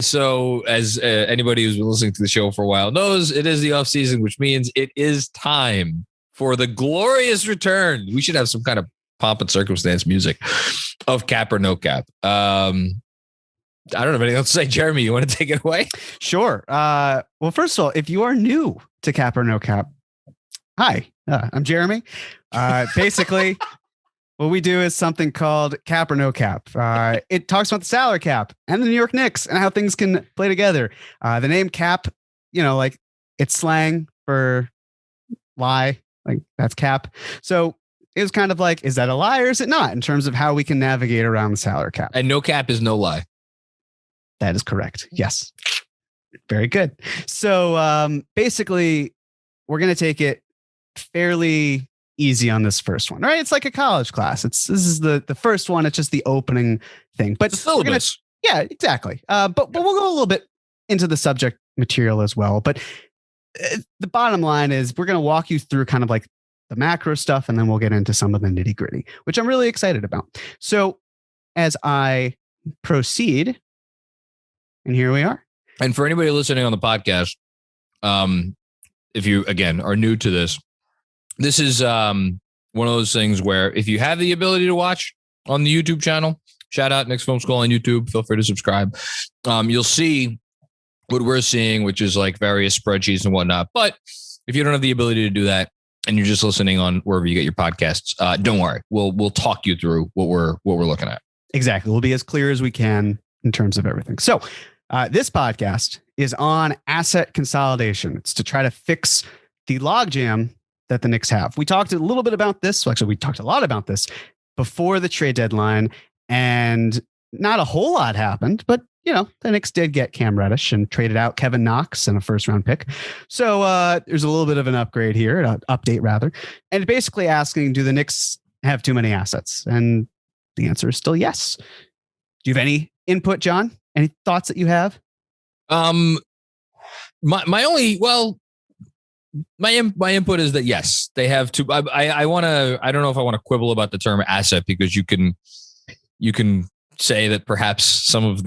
So as anybody who's been listening to the show for a while knows, it is the off season, which means it is time for the glorious return. We should have some kind of pomp and circumstance music of Cap or No Cap. I don't have anything else to say. Jeremy, you want to take it away? Sure. Well, first of all, if you are new to Cap or No Cap, hi, I'm Jeremy. Basically, what we do is something called Cap or No Cap. It talks about the salary cap and the New York Knicks and how things can play together. The name Cap, like it's slang for lie, like that's cap. So it was kind of like, is that a lie or is it not in terms of how we can navigate around the salary cap? And no cap is no lie. That is correct. Yes. Very good. So basically, we're going to take it fairly easy on this first one, right? It's like a college class. This is the first one. It's just the opening thing, but yeah, exactly. But we'll go a little bit into the subject material as well. But the bottom line is we're going to walk you through kind of like the macro stuff, and then we'll get into some of the nitty gritty, which I'm really excited about. So as I proceed, and here we are. And for anybody listening on the podcast, if you, again, are new to this, this is one of those things where if you have the ability to watch on the YouTube channel, shout out Knicks Film School on YouTube. Feel free to subscribe. You'll see what we're seeing, which is like various spreadsheets and whatnot. But if you don't have the ability to do that and you're just listening on wherever you get your podcasts, don't worry. We'll talk you through what we're looking at. Exactly. We'll be as clear as we can in terms of everything. So this podcast is on asset consolidation. It's to try to fix the logjam that the Knicks have. We talked a little bit about this. Well, actually, we talked a lot about this before the trade deadline, and not a whole lot happened, but the Knicks did get Cam Reddish and traded out Kevin Knox and a first-round pick. So there's a little bit of an upgrade here, an update rather, and basically asking, do the Knicks have too many assets? And the answer is still yes. Do you have any input, John? Any thoughts that you have? My input is that yes, they have to. I don't know if I want to quibble about the term asset, because you can say that perhaps some of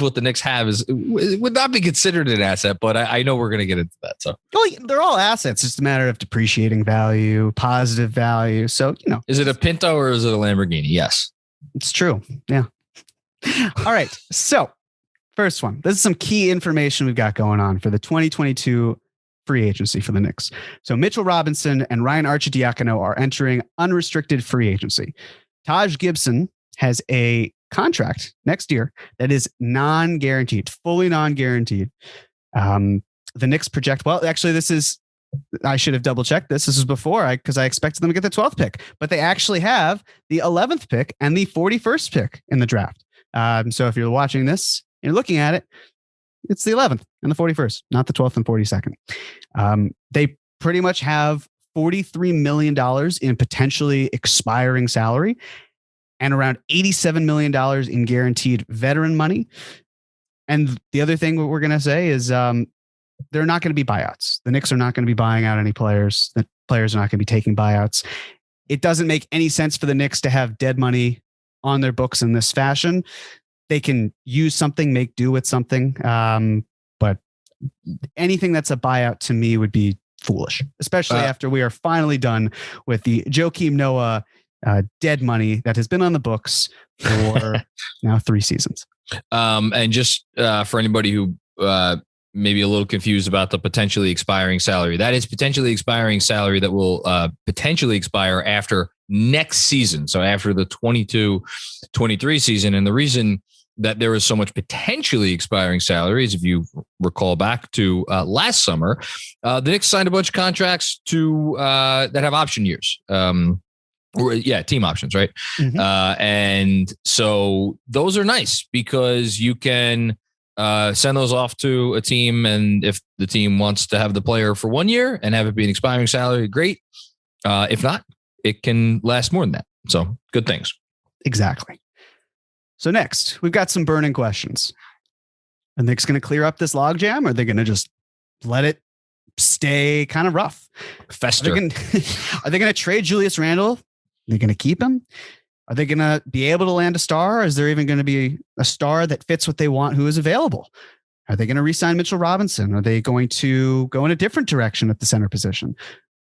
what the Knicks have would not be considered an asset, but I know we're going to get into that. So they're all assets. It's just a matter of depreciating value, positive value. So is it a Pinto or is it a Lamborghini? Yes, it's true. Yeah. All right. So first one. This is some key information we've got going on for the 2022 free agency for the Knicks. So Mitchell Robinson and Ryan Arcidiacono are entering unrestricted free agency. Taj Gibson has a contract next year that is non-guaranteed, fully non-guaranteed. The Knicks project, well, actually, I should have double checked this. This was before because I expected them to get the 12th pick, but they actually have the 11th pick and the 41st pick in the draft. So if you're watching this, you're looking at it, it's the 11th and the 41st, not the 12th and 42nd. They pretty much have $43 million in potentially expiring salary and around $87 million in guaranteed veteran money. And the other thing we're going to say is they're not going to be buyouts. The Knicks are not going to be buying out any players. The players are not going to be taking buyouts. It doesn't make any sense for the Knicks to have dead money on their books in this fashion. They can use something, make do with something. But anything that's a buyout to me would be foolish, especially after we are finally done with the Joakim Noah dead money that has been on the books for now 3 seasons. And just for anybody who maybe a little confused about the potentially expiring salary, that is potentially expiring salary that will potentially expire after next season. So after the 22-23 season. And the reason that there is so much potentially expiring salaries, if you recall back to last summer, the Knicks signed a bunch of contracts that have option years. Team options, right? Mm-hmm. And so those are nice because you can send those off to a team, and if the team wants to have the player for 1 year and have it be an expiring salary, great. If not, it can last more than that. So good things. Exactly. So next, we've got some burning questions. Are the Knicks going to clear up this logjam, or are they going to just let it stay kind of rough? Fester. Are they going to trade Julius Randle? Are they going to keep him? Are they going to be able to land a star? Is there even going to be a star that fits what they want who is available? Are they going to re-sign Mitchell Robinson? Are they going to go in a different direction at the center position?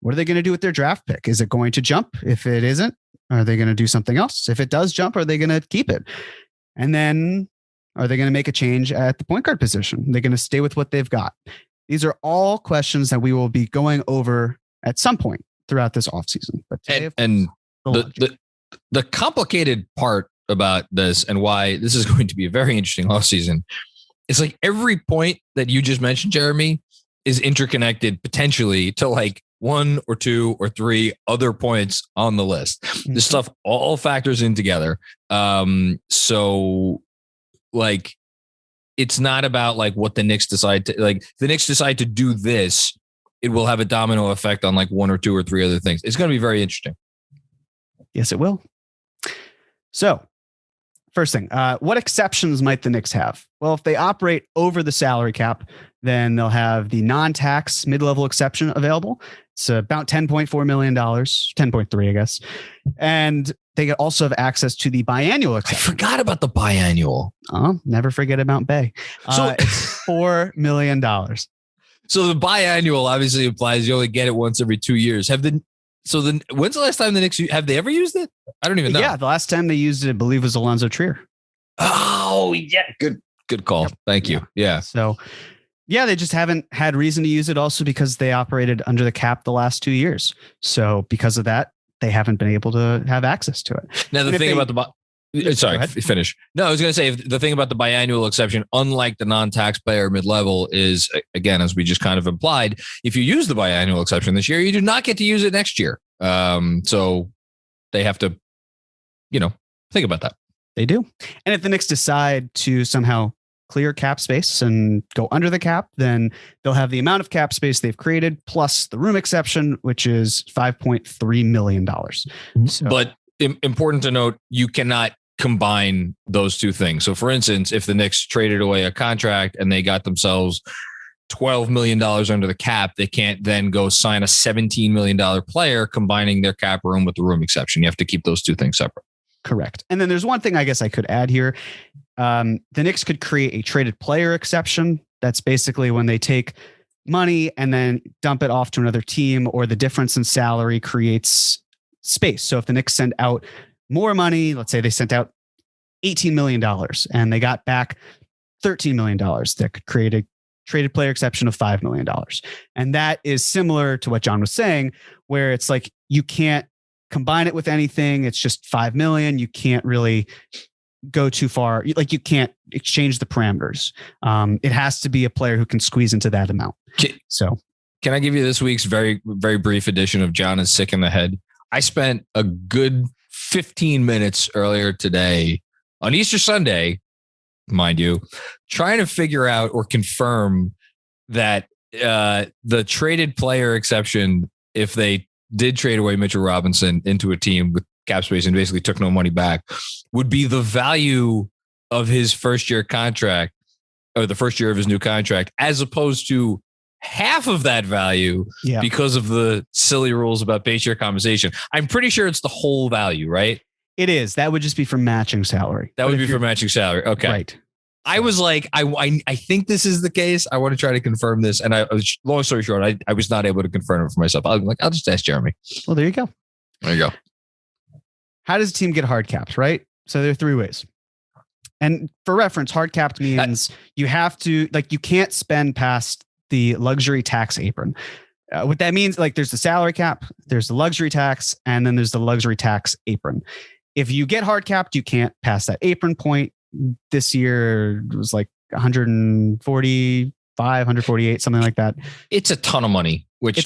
What are they going to do with their draft pick? Is it going to jump? If it isn't, are they going to do something else? If it does jump, are they going to keep it? And then are they going to make a change at the point guard position? Are they going to stay with what they've got? These are all questions that we will be going over at some point throughout this offseason. But the complicated part about this and why this is going to be a very interesting offseason is like every point that you just mentioned, Jeremy, is interconnected potentially to like one or two or three other points on the list. Mm-hmm. This stuff all factors in together. So like, it's not about like what the Knicks decide to like. If the Knicks decide to do this, it will have a domino effect on like one or two or three other things. It's going to be very interesting. Yes, it will. So first thing, what exceptions might the Knicks have? Well, if they operate over the salary cap, then they'll have the non-tax mid-level exception available. It's about $10.4 million, 10.3, I guess. And they also have access to the biannual exception. I forgot about the biannual. Oh, never forget about Bay. So it's $4 million. So the biannual obviously implies you only get it once every 2 years. When's the last time the Knicks, have they ever used it? I don't even know. Yeah, the last time they used it, I believe, was Alonzo Trier. Oh, yeah. Good call. Yep. Thank you. Yeah. So, yeah, they just haven't had reason to use it also because they operated under the cap the last 2 years. So because of that, they haven't been able to have access to it. Now, the thing about finish. No, I was going to say the thing about the biannual exception, unlike the non-taxpayer mid-level, is, again, as we just kind of implied, if you use the biannual exception this year, you do not get to use it next year. So they have to, think about that. They do. And if the Knicks decide to somehow clear cap space and go under the cap, then they'll have the amount of cap space they've created plus the room exception, which is $5.3 million. So, but important to note, you cannot combine those two things. So for instance, if the Knicks traded away a contract and they got themselves $12 million under the cap, they can't then go sign a $17 million player combining their cap room with the room exception. You have to keep those two things separate. Correct. And then there's one thing I guess I could add here. The Knicks could create a traded player exception. That's basically when they take money and then dump it off to another team, or the difference in salary creates space. So if the Knicks send out more money, let's say they sent out $18 million and they got back $13 million, that could create a traded player exception of $5 million. And that is similar to what John was saying, where it's like you can't combine it with anything. It's just 5 million. You can't really go too far. Like you can't exchange the parameters. It has to be a player who can squeeze into that amount. So can I give you this week's very, very brief edition of John is Sick in the Head? I spent a good 15 minutes earlier today on Easter Sunday, mind you, trying to figure out or confirm that the traded player exception, if they did trade away Mitchell Robinson into a team with cap space and basically took no money back, would be the value of his first year contract, or the first year of his new contract, as opposed to half of that value because of the silly rules about base year compensation. I'm pretty sure it's the whole value, right? It is. That would just be for matching salary. That would be for matching salary. Okay. Right. I was like, I think this is the case. I want to try to confirm this. And long story short, I was not able to confirm it for myself. I was like, I'll just ask Jeremy. Well, there you go. There you go. How does a team get hard caps, right? So there are 3 ways. And for reference, hard capped means you have to, like, you can't spend past the luxury tax apron. What that means, like, there's the salary cap, there's the luxury tax, and then there's the luxury tax apron. If you get hard capped, you can't pass that apron point. This year it was like 145, 148, something like that. It's a ton of money, which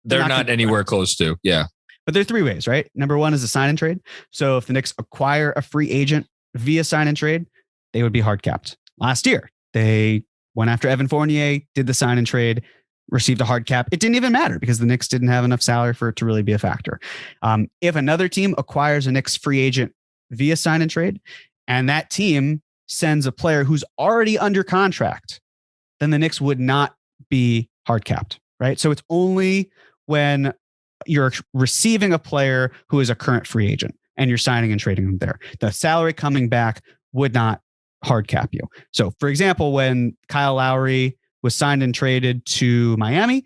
they're not anywhere close to. Yeah. But there are 3 ways, right? Number 1 is a sign and trade. So if the Knicks acquire a free agent via sign and trade, they would be hard capped. Last year, they went after Evan Fournier, did the sign and trade, received a hard cap. It didn't even matter because the Knicks didn't have enough salary for it to really be a factor. If another team acquires a Knicks free agent via sign and trade, and that team sends a player who's already under contract, then the Knicks would not be hard capped, right? So it's only when you're receiving a player who is a current free agent. and you're signing and trading them there. The salary coming back would not hard cap you. So, for example, when Kyle Lowry was signed and traded to Miami,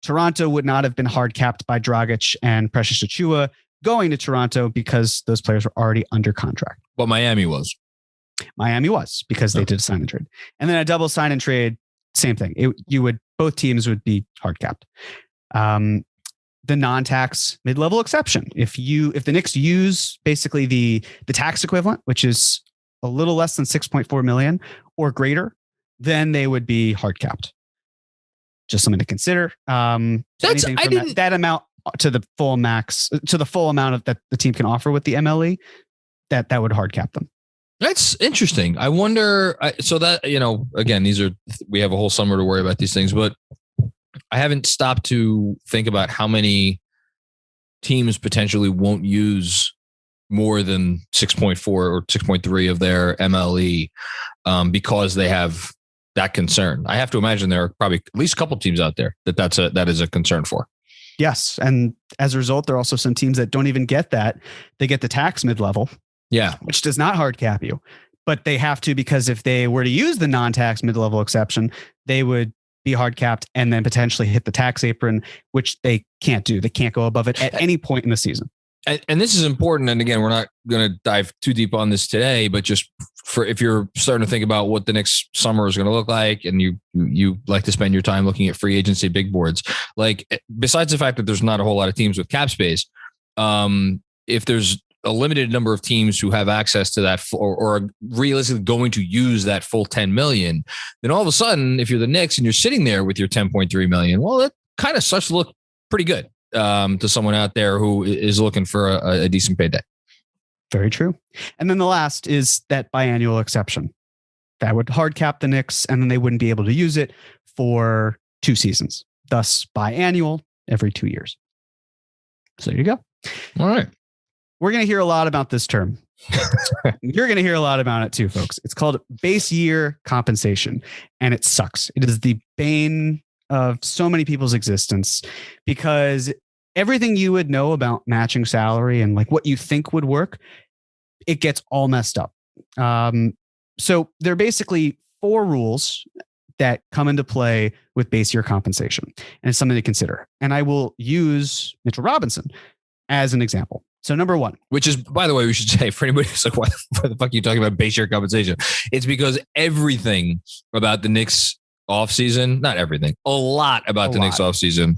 Toronto would not have been hard capped by Dragic and Precious Achiuwa going to Toronto because those players were already under contract. But Miami was. Miami was because they did sign and trade. And then a double sign and trade, same thing. Both teams would be hard capped. The non-tax mid-level exception. If the Knicks use basically the tax equivalent, which is a little less than 6.4 million or greater, then they would be hard capped. Just something to consider. That amount to the full max, to the full amount of that the team can offer with the MLE, that would hard cap them. That's interesting. I wonder. So that, again, we have a whole summer to worry about these things, but I haven't stopped to think about how many teams potentially won't use more than 6.4 or 6.3 of their MLE because they have that concern. I have to imagine there are probably at least a couple of teams out there that is a concern for. Yes. And as a result, there are also some teams that don't even get that. They get the tax mid-level. Yeah. Which does not hard cap you. But they have to, because if they were to use the non-tax mid-level exception, they would be hard capped and then potentially hit the tax apron, which they can't do. They can't go above it at any point in the season. And this is important. And again, we're not going to dive too deep on this today, but just for if you're starting to think about what the next summer is going to look like, and you like to spend your time looking at free agency big boards, like besides the fact that there's not a whole lot of teams with cap space, if there's a limited number of teams who have access to that or are realistically going to use that full 10 million, then all of a sudden, if you're the Knicks and you're sitting there with your 10.3 million, well, it kind of starts to look pretty good to someone out there who is looking for a decent payday. Very true. And then the last is that biannual exception that would hard cap the Knicks, and then they wouldn't be able to use it for 2 seasons. Thus, biannual every 2 years. So there you go. All right. We're going to hear a lot about this term. You're going to hear a lot about it too, folks. It's called base year compensation, and it sucks. It is the bane of so many people's existence because everything you would know about matching salary and like what you think would work, it gets all messed up. So there are basically 4 rules that come into play with base year compensation, and it's something to consider. And I will use Mitchell Robinson as an example. So number 1, which is, by the way, we should say for anybody who's like, why the fuck are you talking about base year compensation? It's because everything about the Knicks offseason, not everything, a lot about the Knicks offseason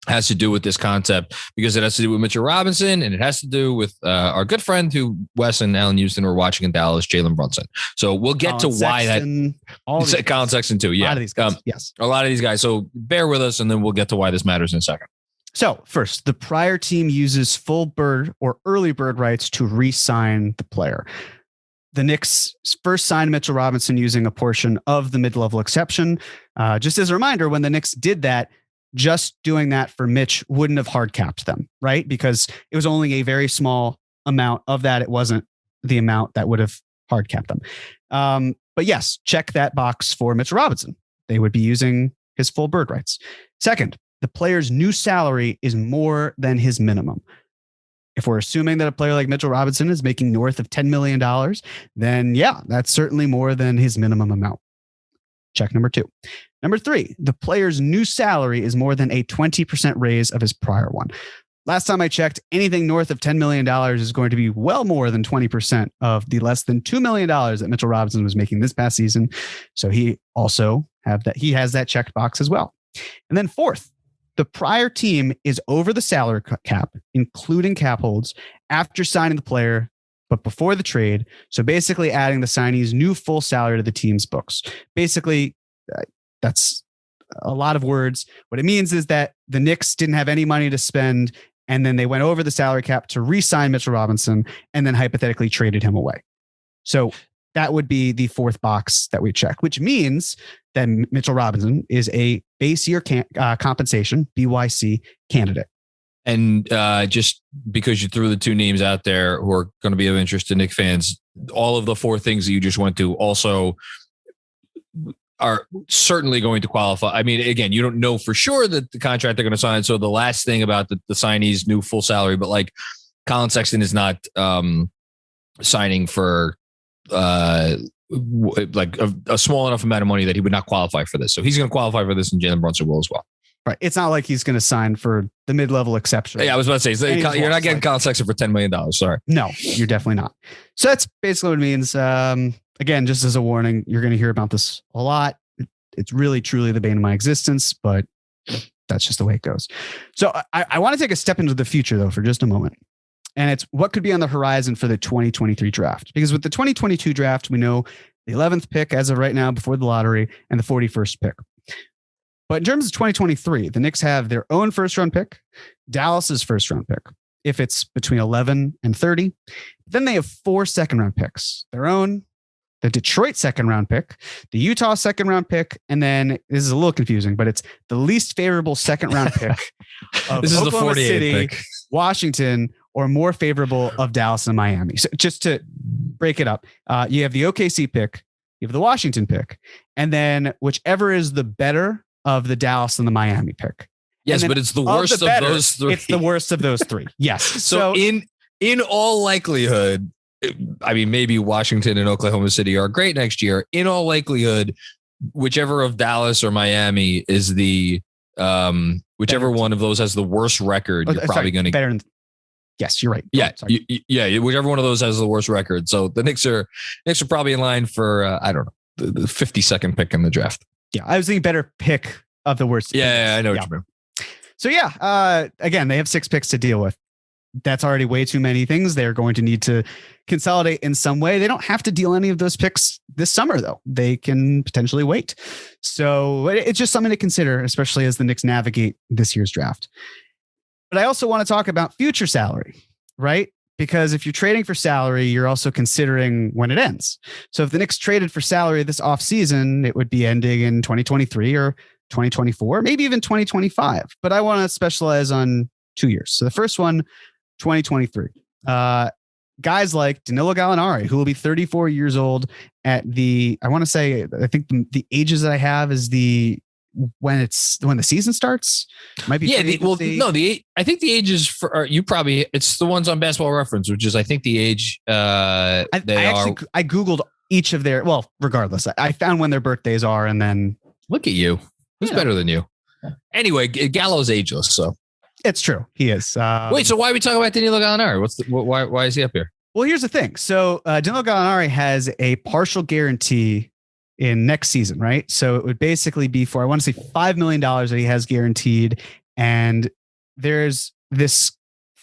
has to do with this concept, because it has to do with Mitchell Robinson, and it has to do with our good friend who Wes and Alan Houston were watching in Dallas, Jalen Brunson. So we'll get to why that. Colin Sexton too. Yeah. A lot of these guys. Yes. A lot of these guys. So bear with us, and then we'll get to why this matters in a second. So first, the prior team uses full bird or early bird rights to re-sign the player. The Knicks first signed Mitchell Robinson using a portion of the mid-level exception. Just as a reminder, when the Knicks did that, just doing that for Mitch wouldn't have hard capped them, right? Because it was only a very small amount of that. It wasn't the amount that would have hard capped them. But yes, check that box for Mitchell Robinson. They would be using his full bird rights. Second, the player's new salary is more than his minimum. If we're assuming that a player like Mitchell Robinson is making north of $10 million, then yeah, that's certainly more than his minimum amount. Check number 2. Number 3, the player's new salary is more than a 20% raise of his prior one. Last time I checked, anything north of $10 million is going to be well more than 20% of the less than $2 million that Mitchell Robinson was making this past season. So he also he has that checked box as well. And then 4th, the prior team is over the salary cap, including cap holds, after signing the player, but before the trade. So basically adding the signee's new full salary to the team's books. Basically, that's a lot of words. What it means is that the Knicks didn't have any money to spend, and then they went over the salary cap to re-sign Mitchell Robinson and then hypothetically traded him away. So that would be the 4th box that we check, which means that Mitchell Robinson is a base year compensation, BYC candidate. And just because you threw the 2 names out there who are going to be of interest to Knicks fans, all of the 4 things that you just went to also are certainly going to qualify. I mean, again, you don't know for sure that the contract they're going to sign. So the last thing about the signee's new full salary, but like Colin Sexton is not signing for like a small enough amount of money that he would not qualify for this. So he's going to qualify for this, and Jalen Brunson will as well. Right. It's not like he's going to sign for the mid-level exception. Yeah, I was about to say, you're not getting Colin Sexton for $10 million. Sorry. No, you're definitely not. So that's basically what it means. Again, just as a warning, you're going to hear about this a lot. It's really, truly the bane of my existence, but that's just the way it goes. So I want to take a step into the future, though, for just a moment. And it's what could be on the horizon for the 2023 draft. Because with the 2022 draft, we know the 11th pick as of right now before the lottery and the 41st pick. But in terms of 2023, the Knicks have their own first-round pick, Dallas's first-round pick, if it's between 11 and 30. Then they have 4 second-round picks, their own, the Detroit second-round pick, the Utah second-round pick, and then this is a little confusing, but it's the least favorable second-round pick of this is Oklahoma the 48th City, pick. Washington, or more favorable of Dallas and Miami. So just to break it up, you have the OKC pick, you have the Washington pick, and then whichever is the better of the Dallas and the Miami pick. Yes, but it's the worst of those three. It's the worst of those three. Yes. So in all likelihood, I mean, maybe Washington and Oklahoma City are great next year. In all likelihood, whichever of Dallas or Miami is the whichever one of those has the worst record, you're probably going to better. Yes, you're right. Yeah, whichever one of those has the worst record. So the Knicks are probably in line for I don't know the 52nd pick in the draft. Yeah, I was thinking better pick of the worst. Yeah, I know what you mean. So again, they have 6 picks to deal with. That's already way too many things. They're going to need to consolidate in some way. They don't have to deal any of those picks this summer, though. They can potentially wait. So it's just something to consider, especially as the Knicks navigate this year's draft. But I also want to talk about future salary, right? Because if you're trading for salary, you're also considering when it ends. So if the Knicks traded for salary this offseason, it would be ending in 2023 or 2024, maybe even 2025. But I want to specialize on 2 years. So the first one, 2023. Guys like Danilo Gallinari, who will be 34 years old at I think the ages that I have is when the season starts. Might be. I think the age is for it's the ones on Basketball Reference, which is I think the age I Googled each of their, well, regardless, I found when their birthdays are, and then look at you. Who's better than you? Anyway, Gallo's ageless, so. It's true. He is. Wait, so why are we talking about Danilo Gallinari? Why is he up here? Well, here's the thing. So Danilo Gallinari has a partial guarantee in next season, right? So it would basically be for, I want to say $5 million that he has guaranteed. And there's this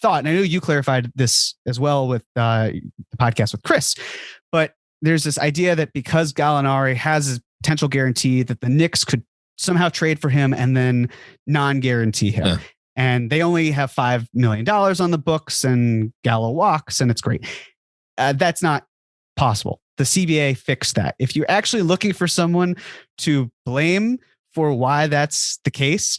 thought, and I know you clarified this as well with the podcast with Chris, but there's this idea that because Gallinari has a potential guarantee that the Knicks could somehow trade for him and then non-guarantee him. Yeah. And they only have $5 million on the books, and Gallo walks, and it's great. That's not possible. The CBA fixed that. If you're actually looking for someone to blame for why that's the case,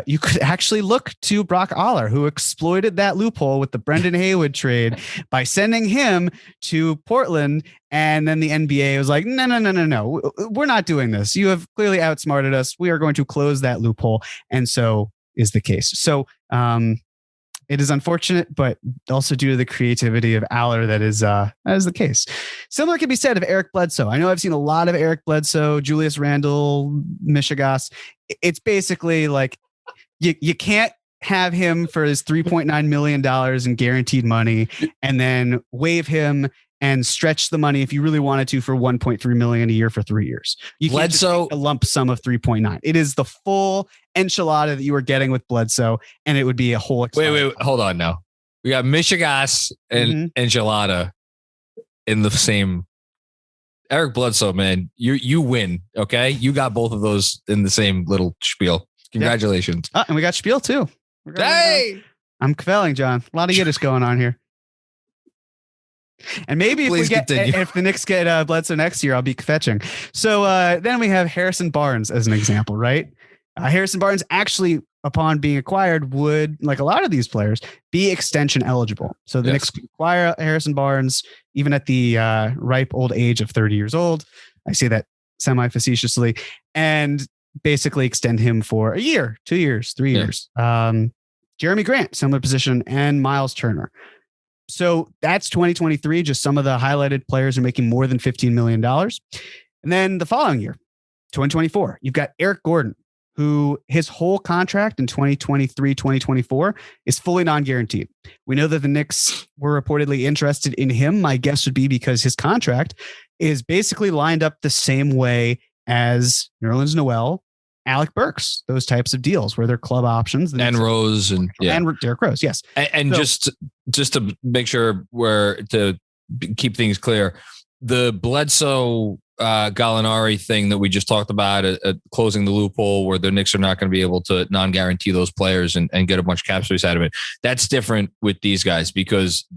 you could actually look to Brock Aller, who exploited that loophole with the Brendan Haywood trade by sending him to Portland. And then the NBA was like, no, we're not doing this. You have clearly outsmarted us. We are going to close that loophole. And so is the case. So it is unfortunate, but also due to the creativity of Aller, that is the case. Similar can be said of Eric Bledsoe. I know I've seen a lot of Eric Bledsoe, Julius Randle, Michigas. It's basically like you can't have him for his $3.9 million in guaranteed money and then waive him and stretch the money if you really wanted to for $1.3 million a year for 3 years. You can't just take a lump sum of 3.9. It is the full enchilada that you are getting with Bledsoe, and it would be a whole. Wait, hold on now. We got Michigas and enchilada in the same. Eric Bledsoe, man, you win. Okay, you got both of those in the same little spiel. Congratulations. And we got spiel too. Hey, I'm kvelling, John. A lot of Yiddish going on here. And maybe if the Knicks get Bledsoe next year, I'll be fetching. So then we have Harrison Barnes as an example, right? Harrison Barnes actually, upon being acquired, would, like a lot of these players, be extension eligible. So the Knicks could acquire Harrison Barnes even at the ripe old age of 30 years old. I say that semi-facetiously, and basically extend him for a year, 2 years, 3 years. Jeremy Grant, similar position, and Miles Turner. So that's 2023. Just some of the highlighted players are making more than $15 million. And then the following year, 2024, you've got Eric Gordon, who his whole contract in 2023, 2024 is fully non-guaranteed. We know that the Knicks were reportedly interested in him. My guess would be because his contract is basically lined up the same way as Nerlens Noel, Alec Burks, those types of deals where they're club options. And Rose and Derrick Rose, yes. And so, just to make sure to keep things clear, the Bledsoe Gallinari thing that we just talked about at closing the loophole where the Knicks are not going to be able to non-guarantee those players and get a bunch of cap space out of it. That's different with these guys because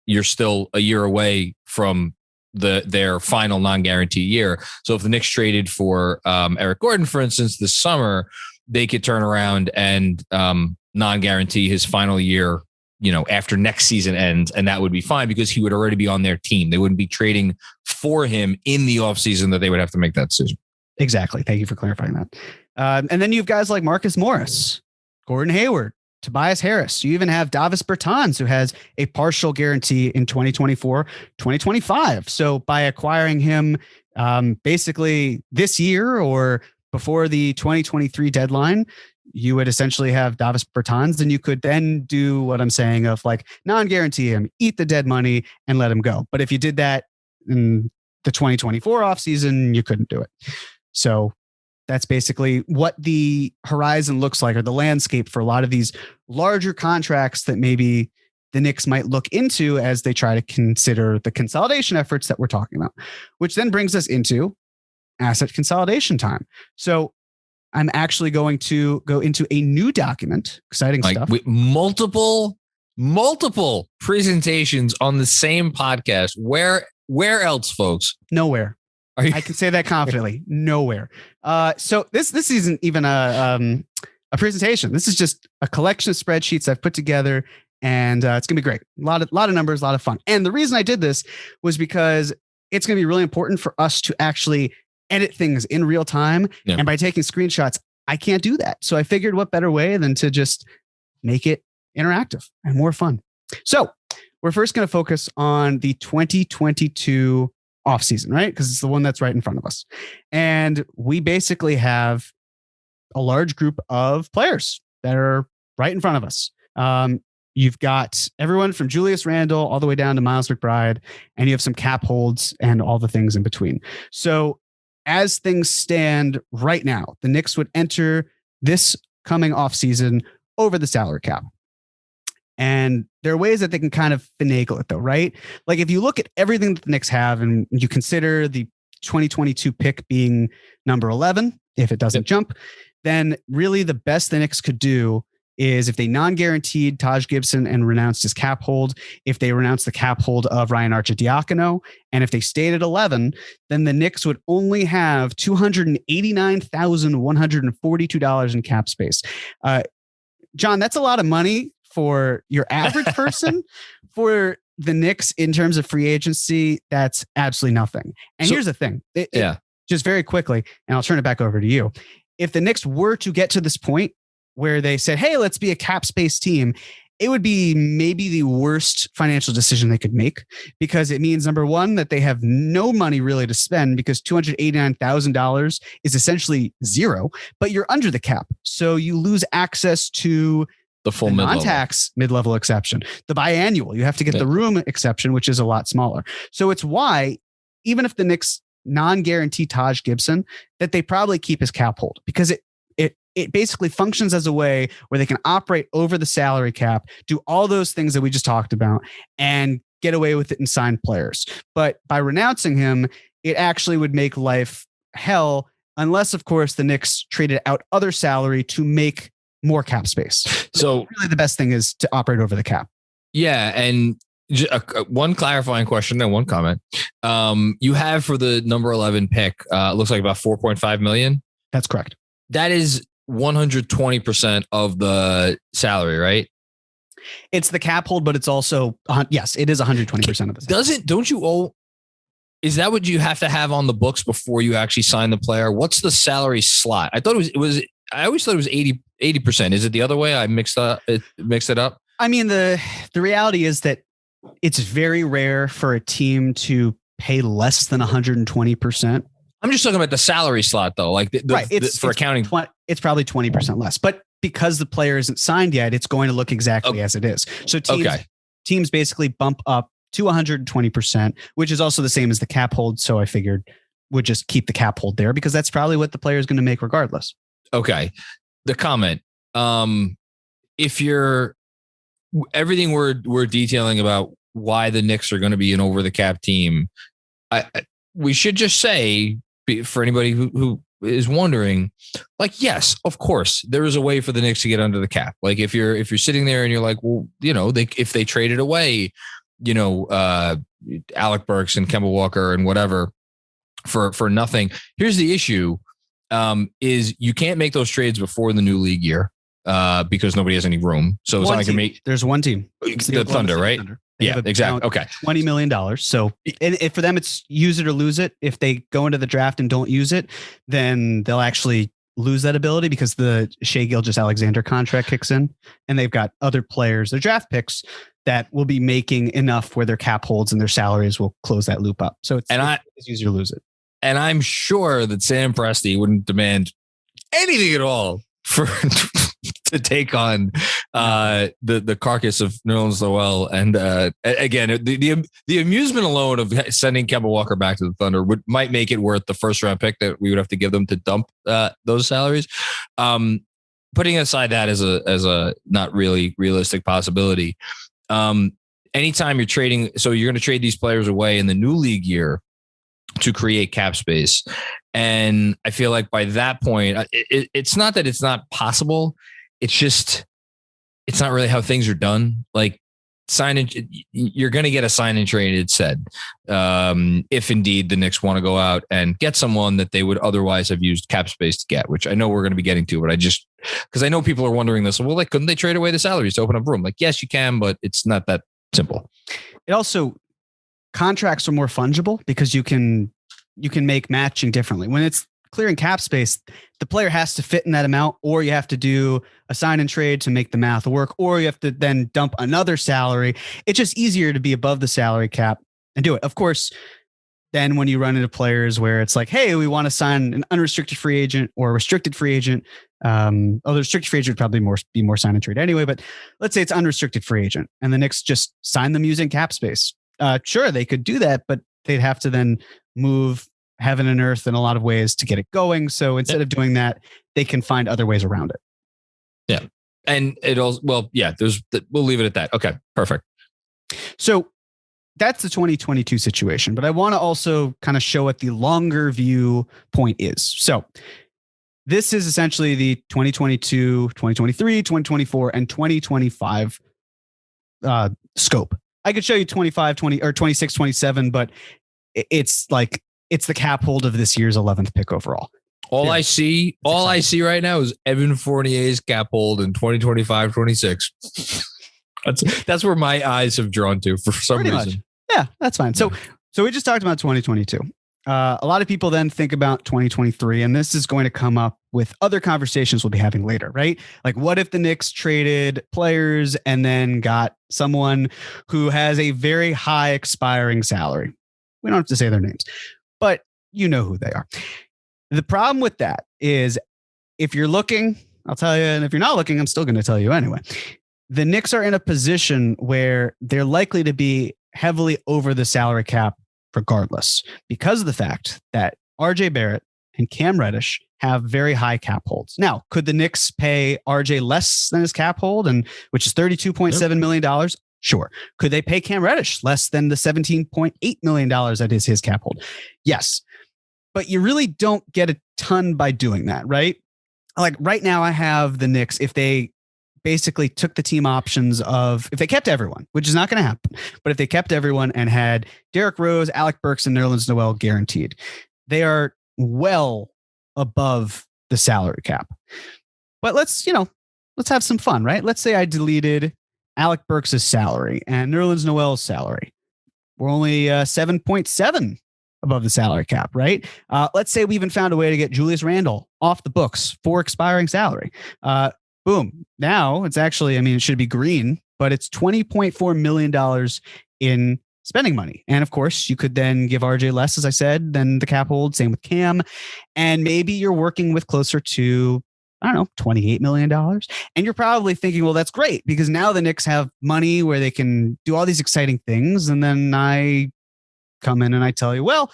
you're still a year away from their final non-guarantee year. So if the Knicks traded for Eric Gordon, for instance, this summer, they could turn around and non-guarantee his final year, after next season ends, and that would be fine because he would already be on their team. They wouldn't be trading for him in the offseason that they would have to make that decision. Exactly. Thank you for clarifying that. And then you have guys like Marcus Morris, Gordon Hayward, Tobias Harris. You even have Davis Bertans, who has a partial guarantee in 2024, 2025. So by acquiring him basically this year or before the 2023 deadline, you would essentially have Davis Bertans, and you could then do what I'm saying of like non-guarantee him, eat the dead money and let him go. But if you did that in the 2024 offseason, you couldn't do it. So that's basically what the horizon looks like, or the landscape for a lot of these larger contracts that maybe the Knicks might look into as they try to consider the consolidation efforts that we're talking about, which then brings us into asset consolidation time. So I'm actually going to go into a new document, exciting stuff. With multiple presentations on the same podcast. Where else, folks? Nowhere. I can say that confidently. Nowhere. So this isn't even a presentation. This is just a collection of spreadsheets I've put together, and it's gonna be great. A lot of numbers, a lot of fun. And the reason I did this was because it's gonna be really important for us to actually edit things in real time. Yeah. And by taking screenshots, I can't do that. So I figured what better way than to just make it interactive and more fun. So we're first going to focus on the 2022 offseason, right? Because it's the one that's right in front of us. And we basically have a large group of players that are right in front of us. You've got everyone from Julius Randle all the way down to Miles McBride, and you have some cap holds and all the things in between. So as things stand right now, the Knicks would enter this coming offseason over the salary cap. And there are ways that they can kind of finagle it, though, right? Like if you look at everything that the Knicks have and you consider the 2022 pick being number 11, if it doesn't jump, then really the best the Knicks could do is if they non-guaranteed Taj Gibson and renounced his cap hold, if they renounced the cap hold of Ryan Arcidiacono, and if they stayed at 11, then the Knicks would only have $289,142 in cap space. John, that's a lot of money for your average person. For the Knicks in terms of free agency, that's absolutely nothing. And here's the thing. Just very quickly, and I'll turn it back over to you. If the Knicks were to get to this point where they said, hey, let's be a cap space team, it would be maybe the worst financial decision they could make, because it means, number one, that they have no money really to spend because $289,000 is essentially zero, but you're under the cap. So you lose access to the full non-tax mid-level exception, the biannual. You have to get the room exception, which is a lot smaller. So it's why, even if the Knicks non-guarantee Taj Gibson, that they probably keep his cap hold, because it basically functions as a way where they can operate over the salary cap, do all those things that we just talked about, and get away with it and sign players. But by renouncing him, it actually would make life hell, unless, of course, the Knicks traded out other salary to make more cap space. So really the best thing is to operate over the cap. Yeah. And one clarifying question and one comment. You have for the number 11 pick, looks like about 4.5 million. That's correct. That is 120% of the salary, right? It's the cap hold, but it's also, yes, it is 120% of the salary. Don't you owe? Is that what you have to have on the books before you actually sign the player? What's the salary slot? I thought it was I always thought it was 80%. Is it the other way? I mixed it up. I mean, the reality is that it's very rare for a team to pay less than 120%. I'm just talking about the salary slot, though. Like for accounting, it's probably 20% less. But because the player isn't signed yet, it's going to look exactly as it is. So teams basically bump up to 120%, which is also the same as the cap hold. So I figured would just keep the cap hold there because that's probably what the player is going to make regardless. Okay. The comment. If you're everything we're detailing about why the Knicks are going to be an over the cap team, we should just say, for anybody who is wondering, like, yes, of course, there is a way for the Knicks to get under the cap. Like if you're sitting there and you're like, well, if they traded away, Alec Burks and Kemba Walker and whatever for nothing. Here's the issue: is you can't make those trades before the new league year because nobody has any room. So it's not like there's one team, the Thunder, right? Thunder. Yeah, exactly. Okay. $20 million. So and for them, it's use it or lose it. If they go into the draft and don't use it, then they'll actually lose that ability because the Shai Gilgeous-Alexander contract kicks in and they've got other players, their draft picks that will be making enough where their cap holds and their salaries will close that loop up. So it's use it or lose it. And I'm sure that Sam Presti wouldn't demand anything at all for to take on the carcass of Nerlens Noel. And again, the amusement alone of sending Kemba Walker back to the Thunder might make it worth the first round pick that we would have to give them to dump those salaries. Putting aside that as a not really realistic possibility. Anytime you're trading, so you're going to trade these players away in the new league year to create cap space. And I feel like by that point, it's not that it's not possible. It's just, it's not really how things are done. Like you're going to get a sign and trade, it said, if indeed the Knicks want to go out and get someone that they would otherwise have used cap space to get, which I know we're going to be getting to, but because I know people are wondering this, well, like, couldn't they trade away the salaries to open up room? Like, yes, you can, but it's not that simple. It also, contracts are more fungible because you can make matching differently. When it's clearing cap space, the player has to fit in that amount, or you have to do a sign and trade to make the math work, or you have to then dump another salary. It's just easier to be above the salary cap and do it. Of course, then when you run into players where it's like, hey, we want to sign an unrestricted free agent or a restricted free agent. The restricted free agent would probably be more sign and trade anyway, but let's say it's unrestricted free agent and the Knicks just sign them using cap space. Sure, they could do that, but they'd have to then move heaven and earth in a lot of ways to get it going. So instead of doing that, they can find other ways around it. Yeah. And it also, we'll leave it at that. Okay, perfect. So that's the 2022 situation, but I want to also kind of show what the longer view point is. So this is essentially the 2022, 2023, 2024, and 2025 scope. I could show you 25, 20, or 26, 27, but it's the cap hold of this year's 11th pick overall. All I see right now is Evan Fournier's cap hold in 2025, 26. That's where my eyes have drawn to for some reason. Much. Yeah, that's fine. So we just talked about 2022. A lot of people then think about 2023, and this is going to come up with other conversations we'll be having later, right? Like, what if the Knicks traded players and then got someone who has a very high expiring salary? We don't have to say their names, but you know who they are. The problem with that is if you're looking, I'll tell you, and if you're not looking, I'm still going to tell you anyway. The Knicks are in a position where they're likely to be heavily over the salary cap regardless, because of the fact that RJ Barrett and Cam Reddish have very high cap holds. Now, could the Knicks pay RJ less than his cap hold, which is $32.7 million? Sure. Could they pay Cam Reddish less than the $17.8 million that is his cap hold? Yes. But you really don't get a ton by doing that, right? Like right now I have the Knicks, if they basically took the team options of, if they kept everyone, which is not going to happen, but if they kept everyone and had Derrick Rose, Alec Burks, and Nerlens Noel guaranteed, they are well above the salary cap. But let's have some fun, right? Let's say I deleted Alec Burks' salary and Nerlens Noel's salary. We're only 7.7 above the salary cap, right? Let's say we even found a way to get Julius Randle off the books for expiring salary. Boom. Now it's actually, it should be green, but it's $20.4 million in spending money. And of course, you could then give RJ less, as I said, than the cap hold. Same with Cam. And maybe you're working with closer to, I don't know, $28 million. And you're probably thinking, well, that's great because now the Knicks have money where they can do all these exciting things. And then I come in and I tell you, well,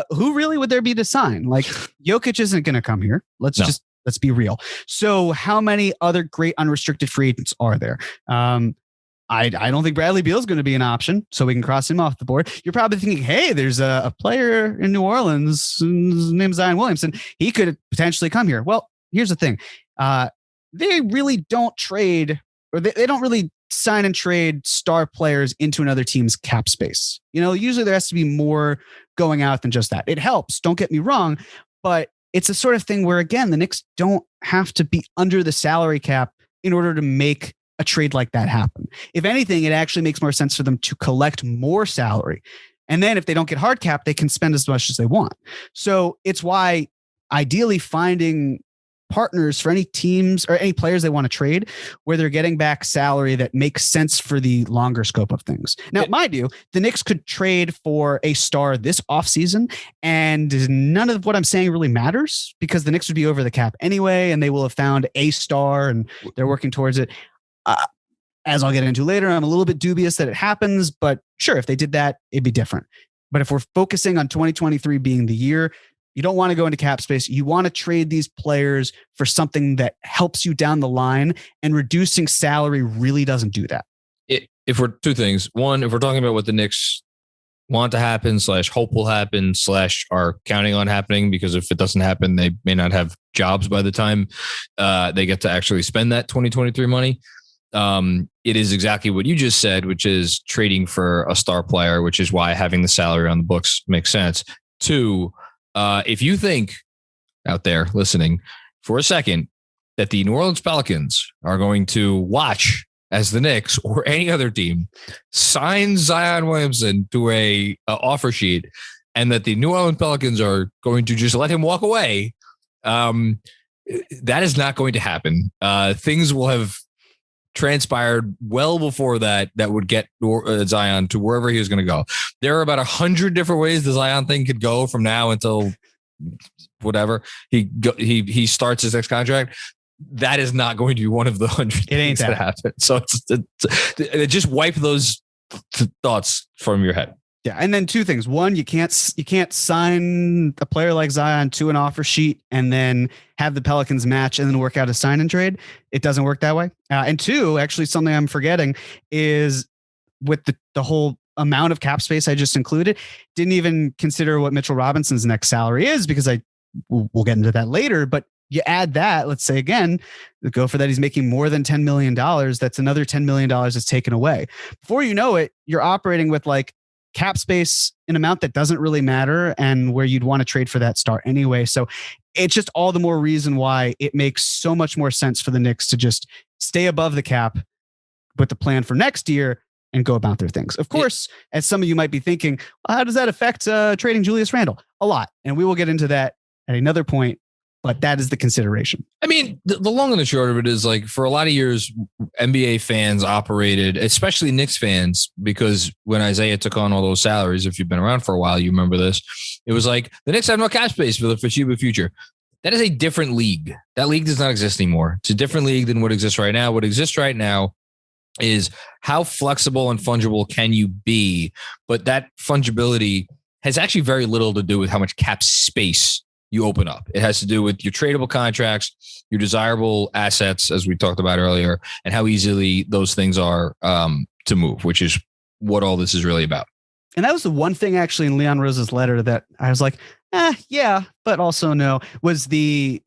who really would there be to sign? Like Jokic isn't going to come here. Let's be real. So how many other great unrestricted free agents are there? I don't think Bradley Beal is going to be an option, so we can cross him off the board. You're probably thinking, hey, there's a player in New Orleans, his name's Zion Williamson. He could potentially come here. Well, here's the thing. They really don't trade, or they don't really sign and trade star players into another team's cap space. Usually there has to be more going out than just that. It helps, don't get me wrong, but it's a sort of thing where, again, the Knicks don't have to be under the salary cap in order to make a trade like that happen. If anything, it actually makes more sense for them to collect more salary. And then if they don't get hard cap, they can spend as much as they want. So it's why ideally finding partners for any teams or any players they want to trade where they're getting back salary that makes sense for the longer scope of things. Now, mind you, the Knicks could trade for a star this offseason, and none of what I'm saying really matters because the Knicks would be over the cap anyway, and they will have found a star and they're working towards it. As I'll get into later, I'm a little bit dubious that it happens, but sure, if they did that, it'd be different. But if we're focusing on 2023 being the year, you don't want to go into cap space. You want to trade these players for something that helps you down the line, and reducing salary really doesn't do that. If we're two things, one, if we're talking about what the Knicks want to happen / hope will happen / are counting on happening, because if it doesn't happen, they may not have jobs by the time they get to actually spend that 2023 money. It is exactly what you just said, which is trading for a star player, which is why having the salary on the books makes sense. Two, if you think out there listening for a second that the New Orleans Pelicans are going to watch as the Knicks or any other team sign Zion Williamson to a offer sheet, and that the New Orleans Pelicans are going to just let him walk away, that is not going to happen. Things will have transpired well before that would get Zion to wherever he was going to go. There are about 100 different ways the Zion thing could go from now until whatever he starts his next contract. That is not going to be one of the 100 things that happen. So it's just wipe those thoughts from your head. Yeah, and then two things. One, you can't sign a player like Zion to an offer sheet and then have the Pelicans match and then work out a sign and trade. It doesn't work that way. And two, actually, something I'm forgetting is with the whole amount of cap space I just included, didn't even consider what Mitchell Robinson's next salary is, because we'll get into that later. But you add that, let's say again, go for that, he's making more than $10 million. That's another $10 million that's taken away. Before you know it, you're operating with like cap space, an amount that doesn't really matter, and where you'd want to trade for that star anyway. So it's just all the more reason why it makes so much more sense for the Knicks to just stay above the cap with the plan for next year and go about their things. Of course, as some of you might be thinking, well, how does that affect trading Julius Randle? A lot. And we will get into that at another point. But that is the consideration. I mean, the long and the short of it is, like, for a lot of years, NBA fans operated, especially Knicks fans, because when Isaiah took on all those salaries, if you've been around for a while, you remember this. It was like the Knicks have no cap space for the foreseeable future. That is a different league. That league does not exist anymore. It's a different league than what exists right now. What exists right now is how flexible and fungible can you be? But that fungibility has actually very little to do with how much cap space you open up. It has to do with your tradable contracts, your desirable assets, as we talked about earlier, and how easily those things are to move, which is what all this is really about. And that was the one thing actually in Leon Rose's letter that I was like, yeah, but also no, was that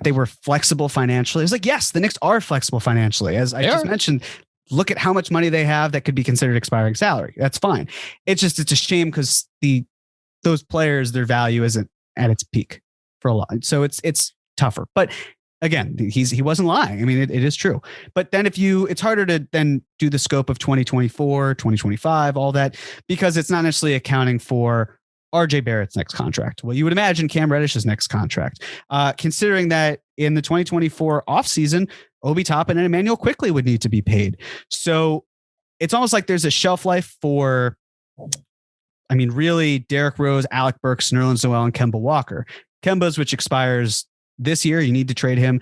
they were flexible financially. It's like, yes, the Knicks are flexible financially. As I just mentioned, look at how much money they have that could be considered expiring salary. That's fine. It's a shame because those players, their value isn't at its peak for a lot. So it's tougher. But again, he wasn't lying. I mean, it is true. But then it's harder to then do the scope of 2024, 2025, all that, because it's not necessarily accounting for RJ Barrett's next contract. Well, you would imagine Cam Reddish's next contract. Considering that in the 2024 offseason, Obi Toppin and Emmanuel Quickley would need to be paid. So it's almost like there's a shelf life for, really Derrick Rose, Alec Burks, Nerlens Noel, and Kemba Walker. Kemba's, which expires this year, you need to trade him.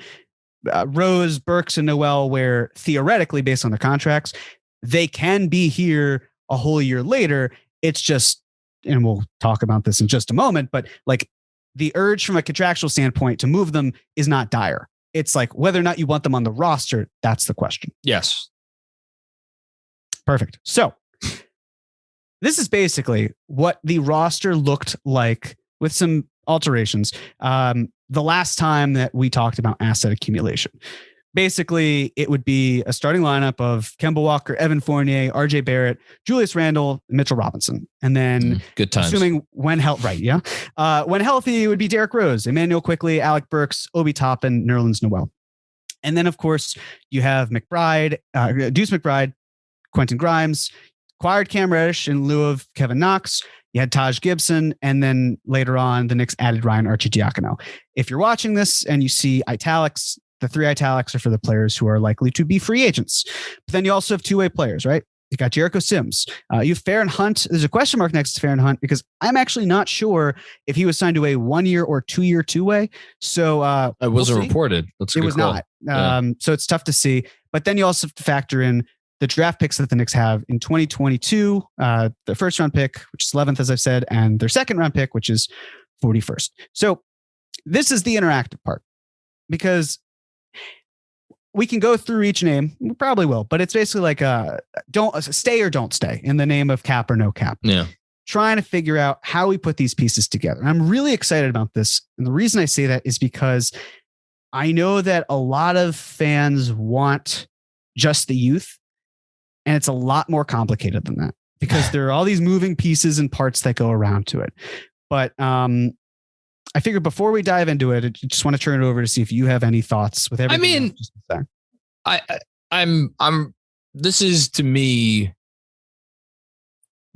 Rose, Burks, and Noel, where theoretically, based on their contracts, they can be here a whole year later. It's just, and we'll talk about this in just a moment, but like the urge from a contractual standpoint to move them is not dire. It's like whether or not you want them on the roster, that's the question. Yes. Perfect. So this is basically what the roster looked like with some alterations. The last time that we talked about asset accumulation, basically it would be a starting lineup of Kemba Walker, Evan Fournier, RJ Barrett, Julius Randle, Mitchell Robinson. And then good times. Assuming when right. Yeah. When healthy, it would be Derrick Rose, Emmanuel Quickley, Alec Burks, Obi Toppin, Nerlens Noel. And then of course you have Deuce McBride, Quentin Grimes, acquired Cam Reddish in lieu of Kevin Knox. You had Taj Gibson, and then later on, the Knicks added Ryan Arcidiacono. If you're watching this and you see italics, the 3 italics are for the players who are likely to be free agents. But then you also have two-way players, right? You got Jericho Sims. You have Farron Hunt. There's a question mark next to Farron Hunt because I'm actually not sure if he was signed to a 1-year or 2-year two-way. So it wasn't reported. That's a good call. Not. So it's tough to see. But then you also have to factor in the draft picks that the Knicks have in 2022, the first round pick, which is 11th, as I've said, and their second round pick, which is 41st. So this is the interactive part because we can go through each name. We probably will, but it's basically like don't stay or don't stay in the name of cap or no cap. Yeah. Trying to figure out how we put these pieces together. And I'm really excited about this. And the reason I say that is because I know that a lot of fans want just the youth. And it's a lot more complicated than that because there are all these moving pieces and parts that go around to it. But I figured before we dive into it, I just want to turn it over to see if you have any thoughts with everything. This is to me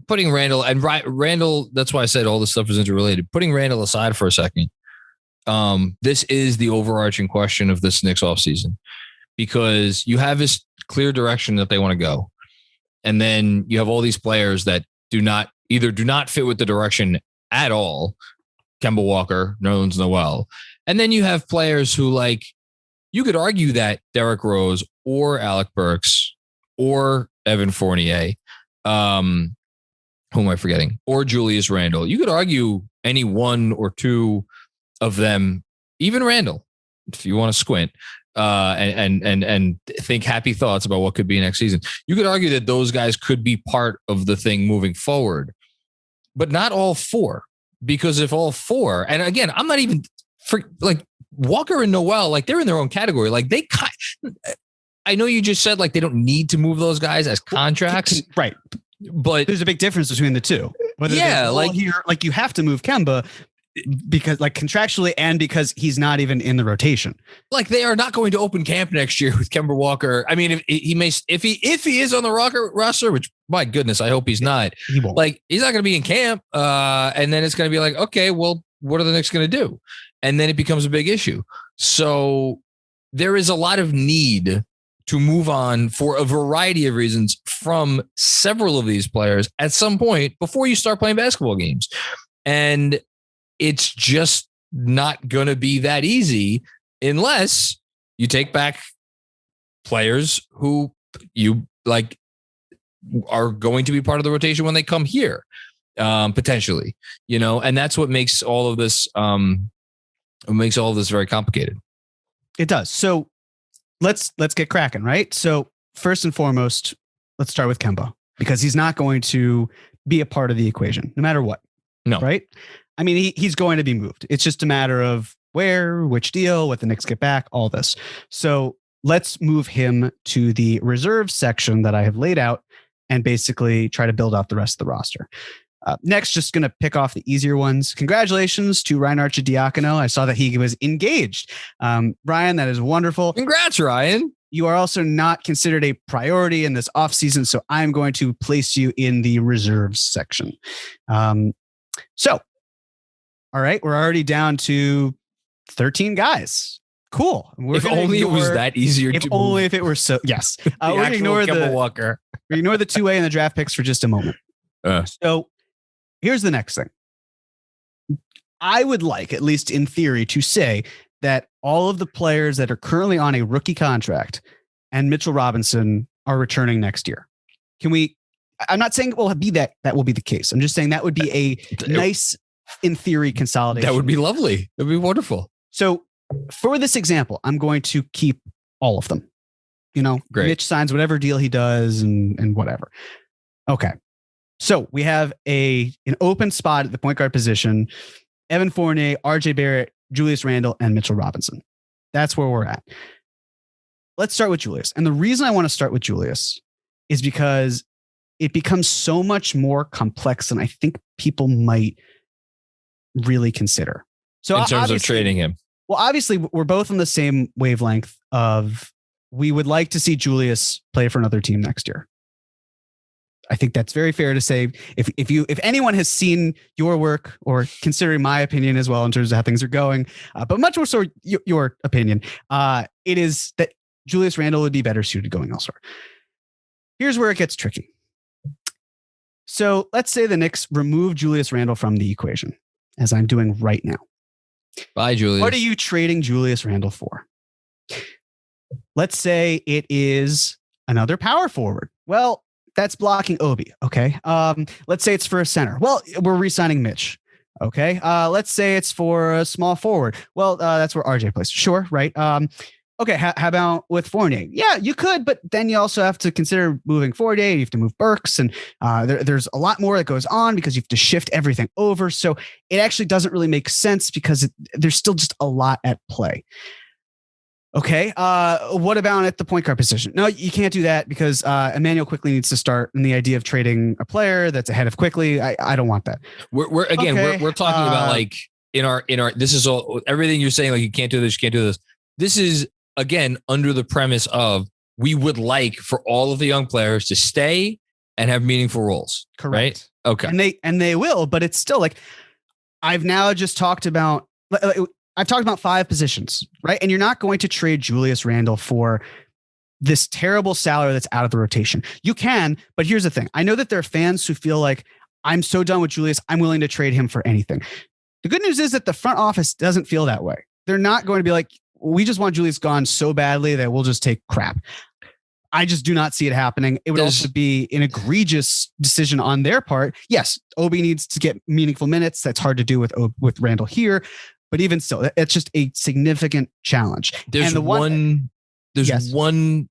putting Randall and Randall. That's why I said all this stuff is interrelated. Putting Randall aside for a second. This is the overarching question of this Knicks offseason because you have this clear direction that they want to go. And then you have all these players that do not fit with the direction at all. Kemba Walker, Nerlens Noel. And then you have players who like, you could argue that Derrick Rose or Alec Burks or Evan Fournier, who am I forgetting? Or Julius Randle. You could argue any one or two of them, even Randle, if you want to squint. And think happy thoughts about what could be next season. You could argue that those guys could be part of the thing moving forward, but not all four. Because if all four, and again, I'm not even like Walker and Noel, like they're in their own category. Like I know you just said like they don't need to move those guys as contracts, right? But there's a big difference between the two. Like here, like you have to move Kemba because like contractually and because he's not even in the rotation. Like they are not going to open camp next year with Kemba Walker. I mean, if he is on the roster, which my goodness, I hope he's not. He won't. Like he's not going to be in camp. And then it's going to be like, okay, well, what are the Knicks going to do? And then it becomes a big issue. So there is a lot of need to move on for a variety of reasons from several of these players at some point before you start playing basketball games. And it's just not going to be that easy unless you take back players who you like are going to be part of the rotation when they come here, potentially, and that's what makes all of this, very complicated. It does. So let's get cracking, right? So first and foremost, let's start with Kemba because he's not going to be a part of the equation no matter what. No. Right. I mean, he's going to be moved. It's just a matter of where, which deal, what the Knicks get back, all this. So let's move him to the reserve section that I have laid out and basically try to build out the rest of the roster. Next, just going to pick off the easier ones. Congratulations to Ryan Arcidiacono. I saw that he was engaged. Ryan, that is wonderful. Congrats, Ryan. You are also not considered a priority in this offseason, so I'm going to place you in the reserves section. So, all right, we're already down to 13 guys. Cool. If only it was that easier to only move. if it were so. Yes. The We're going to actual ignore Kemba Walker. we ignore the 2A and the draft picks for just a moment. So here's the next thing. I would like, at least in theory, to say that all of the players that are currently on a rookie contract and Mitchell Robinson are returning next year. Can we? I'm not saying it will be that will be the case. I'm just saying that would be a nice, in theory, consolidation. That would be lovely. That would be wonderful. So for this example, I'm going to keep all of them. Great. Mitch signs whatever deal he does and whatever. Okay. So we have an open spot at the point guard position. Evan Fournier, RJ Barrett, Julius Randle, and Mitchell Robinson. That's where we're at. Let's start with Julius. And the reason I want to start with Julius is because it becomes so much more complex than I think people might really consider. So in terms of trading him. Well, obviously, we're both on the same wavelength of we would like to see Julius play for another team next year. I think that's very fair to say. If anyone has seen your work or considering my opinion as well in terms of how things are going, but much more so your opinion, it is that Julius Randle would be better suited going elsewhere. Here's where it gets tricky. So let's say the Knicks remove Julius Randle from the equation, as I'm doing right now. Bye, Julius. What are you trading Julius Randle for? Let's say it is another power forward. Well, that's blocking Obi. Okay. Let's say it's for a center. Well, we're re-signing Mitch. Okay. Let's say it's for a small forward. Well, that's where RJ plays. Sure. Right. Okay. How about with Fournier? Yeah, you could, but then you also have to consider moving Fournier. You have to move Burks, and there's a lot more that goes on because you have to shift everything over. So it actually doesn't really make sense because there's still just a lot at play. Okay. What about at the point guard position? No, you can't do that because Emmanuel quickly needs to start. And the idea of trading a player that's ahead of quickly, I don't want that. We're talking about like in our this is all everything you're saying, like you can't do this, you can't do this. This is again under the premise of we would like for all of the young players to stay and have meaningful roles. Correct. Right? Okay. And they will, but it's still like I've now just talked about. I've talked about 5 positions, right? And you're not going to trade Julius Randle for this terrible salary that's out of the rotation. You can, but here's the thing. I know that there are fans who feel like I'm so done with Julius, I'm willing to trade him for anything. The good news is that the front office doesn't feel that way. They're not going to be like, we just want Julius gone so badly that we'll just take crap. I just do not see it happening. It would also be an egregious decision on their part. Yes, Obi needs to get meaningful minutes. That's hard to do with Randle here. But even still, it's just a significant challenge. There's one, and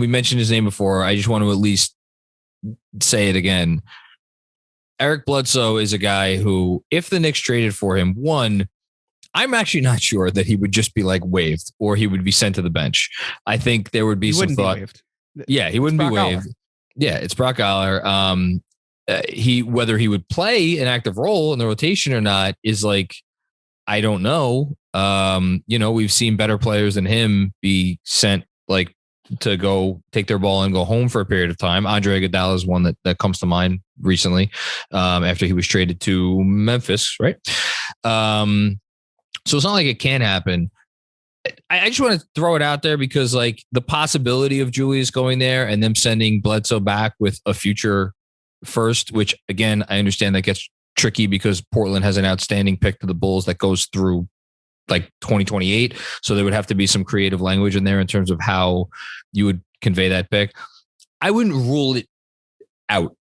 we mentioned his name before. I just want to at least say it again. Eric Bledsoe is a guy who, if the Knicks traded for him, I'm actually not sure that he would just be like waived or he would be sent to the bench. I think there would be some thought. Yeah, he wouldn't be waived. Yeah, it's Brock Aller. Whether he would play an active role in the rotation or not is like, I don't know. We've seen better players than him be sent like to go take their ball and go home for a period of time. Andre Iguodala is one that comes to mind recently after he was traded to Memphis, right? So it's not like it can't happen. I just want to throw it out there because like the possibility of Julius going there and them sending Bledsoe back with a future first, which again, I understand that gets tricky because Portland has an outstanding pick to the Bulls that goes through like 2028. So there would have to be some creative language in there in terms of how you would convey that pick. I wouldn't rule it out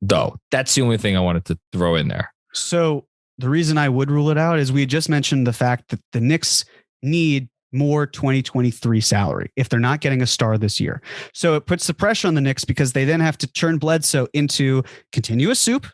though. That's the only thing I wanted to throw in there. So the reason I would rule it out is we had just mentioned the fact that the Knicks need more 2023 salary if they're not getting a star this year. So it puts the pressure on the Knicks because they then have to turn Bledsoe into continuous soup.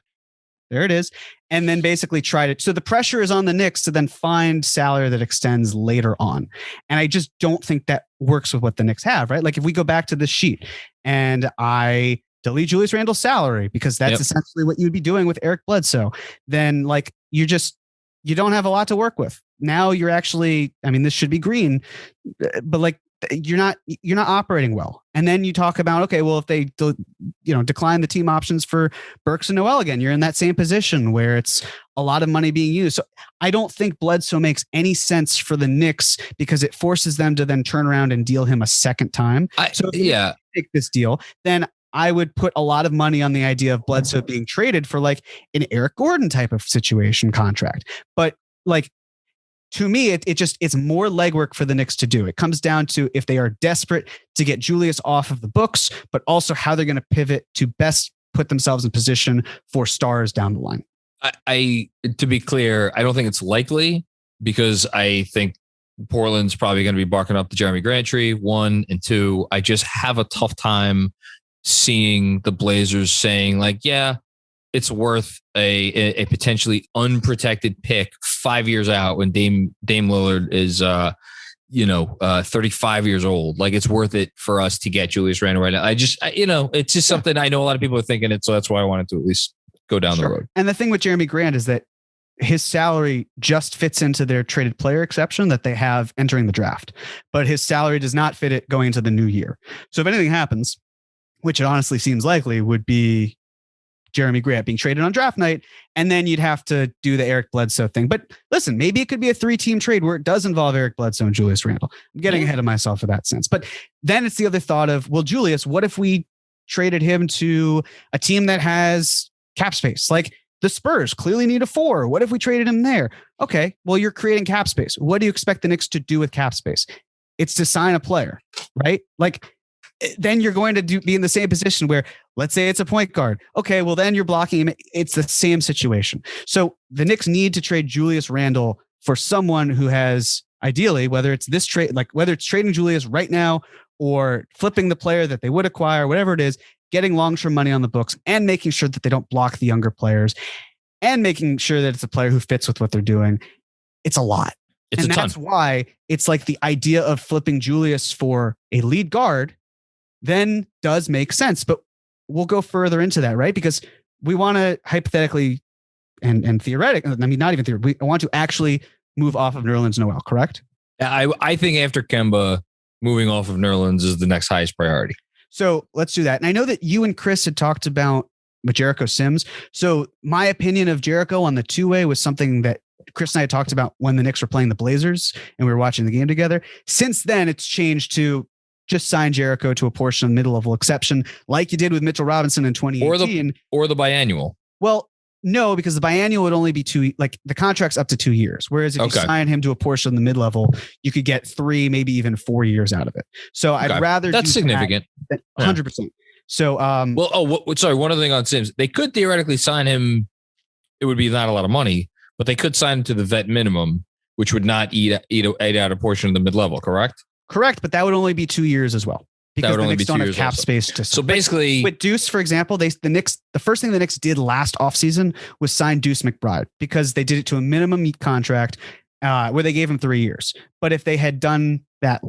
There it is. And then basically try to. So the pressure is on the Knicks to then find salary that extends later on. And I just don't think that works with what the Knicks have, right? Like if we go back to this sheet and I delete Julius Randle's salary because that's essentially what you'd be doing with Eric Bledsoe, then like you don't have a lot to work with. Now you're actually, I mean, this should be green, but like you're not operating well. And then you talk about, okay, well, if they decline the team options for Burks and Noel again, you're in that same position where it's a lot of money being used. So I don't think Bledsoe makes any sense for the Knicks because it forces them to then turn around and deal him a second time. So if you take this deal, then I would put a lot of money on the idea of Bledsoe being traded for like an Eric Gordon type of situation contract. But like, to me, it's more legwork for the Knicks to do. It comes down to if they are desperate to get Julius off of the books, but also how they're going to pivot to best put themselves in position for stars down the line. To be clear, I don't think it's likely because I think Portland's probably going to be barking up the Jeremy Grant tree, 1, and 2. I just have a tough time seeing the Blazers saying like, yeah, it's worth a potentially unprotected pick 5 years out when Dame Lillard is 35 years old. Like it's worth it for us to get Julius Randle right now. It's just something I know a lot of people are thinking it, so that's why I wanted to at least go down the road. And the thing with Jeremy Grant is that his salary just fits into their traded player exception that they have entering the draft, but his salary does not fit it going into the new year. So if anything happens, which it honestly seems likely, would be Jeremy Grant being traded on draft night, and then you'd have to do the Eric Bledsoe thing. But listen, maybe it could be a 3-team trade where it does involve Eric Bledsoe and Julius Randle. I'm getting ahead of myself in that sense. But then it's the other thought of, well, Julius, what if we traded him to a team that has cap space? Like the Spurs clearly need a 4. What if we traded him there? Okay, well, you're creating cap space. What do you expect the Knicks to do with cap space? It's to sign a player, right? Like, then you're going to be in the same position where, let's say it's a point guard. Okay, well, then you're blocking him. It's the same situation. So the Knicks need to trade Julius Randle for someone who has, ideally, whether it's this trade, like whether it's trading Julius right now or flipping the player that they would acquire, whatever it is, getting long-term money on the books and making sure that they don't block the younger players and making sure that it's a player who fits with what they're doing. It's a lot. And that's why it's like the idea of flipping Julius for a lead guard then does make sense. But we'll go further into that, right? Because we want to hypothetically and theoretically, I mean, not even theoretically, we want to actually move off of Nerlens Noel, correct? I think after Kemba, moving off of Nerlens is the next highest priority. So let's do that. And I know that you and Chris had talked about Jericho Sims. So my opinion of Jericho on the two-way was something that Chris and I had talked about when the Knicks were playing the Blazers and we were watching the game together. Since then, it's changed to just sign Jericho to a portion of the mid-level exception like you did with Mitchell Robinson in 2018. Or the biannual. Well, no, because the biannual would only be 2, like the contract's up to 2 years. Whereas if you sign him to a portion of the mid-level, you could get 3, maybe even 4 years out of it. So I'd rather that's significant. 100%. So, sorry, one other thing on Sims. They could theoretically sign him. It would be not a lot of money, but they could sign him to the vet minimum, which would not eat out a portion of the mid-level, correct? Correct, but that would only be 2 years as well. Because the Knicks don't have cap space to. So basically, with Deuce, for example, the first thing the Knicks did last offseason was sign Deuce McBride because they did it to a minimum contract where they gave him 3 years. But if they had done that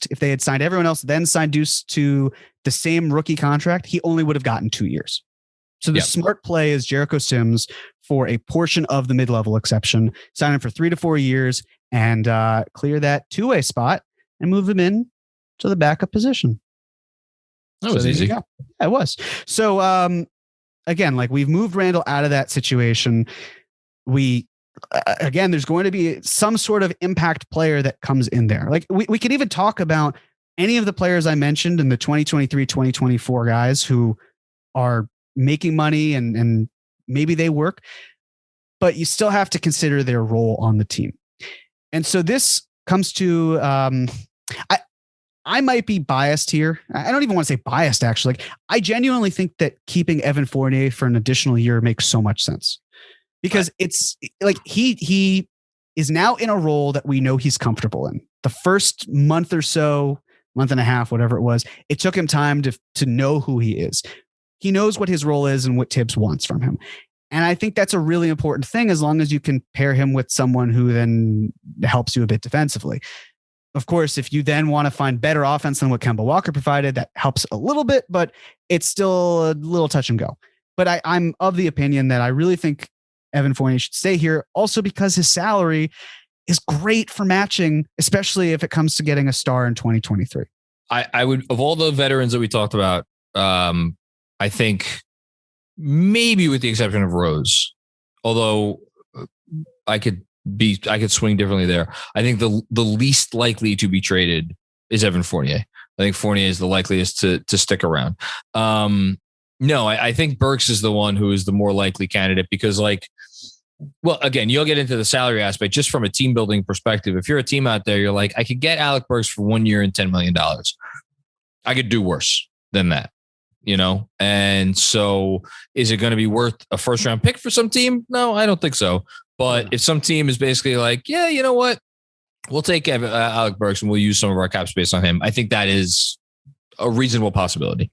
if they had signed everyone else, then signed Deuce to the same rookie contract, he only would have gotten 2 years. So the smart play is Jericho Sims for a portion of the mid-level exception, sign him for 3 to 4 years and clear that two-way spot and move him in to the backup position. That was easy. Yeah, it was. So again, like we've moved Randle out of that situation. There's going to be some sort of impact player that comes in there. Like we could even talk about any of the players I mentioned in the 2023, 2024 guys who are making money and maybe they work, but you still have to consider their role on the team. And so this comes to, I might be biased here. I don't even want to say biased, actually. Like, I genuinely think that keeping Evan Fournier for an additional year makes so much sense because it's like he is now in a role that we know he's comfortable in. The first month or so, month and a half, whatever it was, it took him time to know who he is. He knows what his role is and what Tibbs wants from him. And I think that's a really important thing as long as you can pair him with someone who then helps you a bit defensively. Of course, if you then want to find better offense than what Kemba Walker provided, that helps a little bit, but it's still a little touch and go. But I'm of the opinion that I really think Evan Fournier should stay here also because his salary is great for matching, especially if it comes to getting a star in 2023. I would, of all the veterans that we talked about, I think maybe with the exception of Rose, although I could swing differently there. I think the least likely to be traded is Evan Fournier. I think Fournier is the likeliest to stick around. No, I think Burks is the one who is the more likely candidate because, like, well, again, you'll get into the salary aspect just from a team building perspective. If you're a team out there, you're like, I could get Alec Burks for 1 year and $10 million. I could do worse than that, you know? And so is it going to be worth a first round pick for some team? No, I don't think so. But if some team is basically like, yeah, you know what? We'll take Alec Burks and we'll use some of our cap space on him. I think that is a reasonable possibility.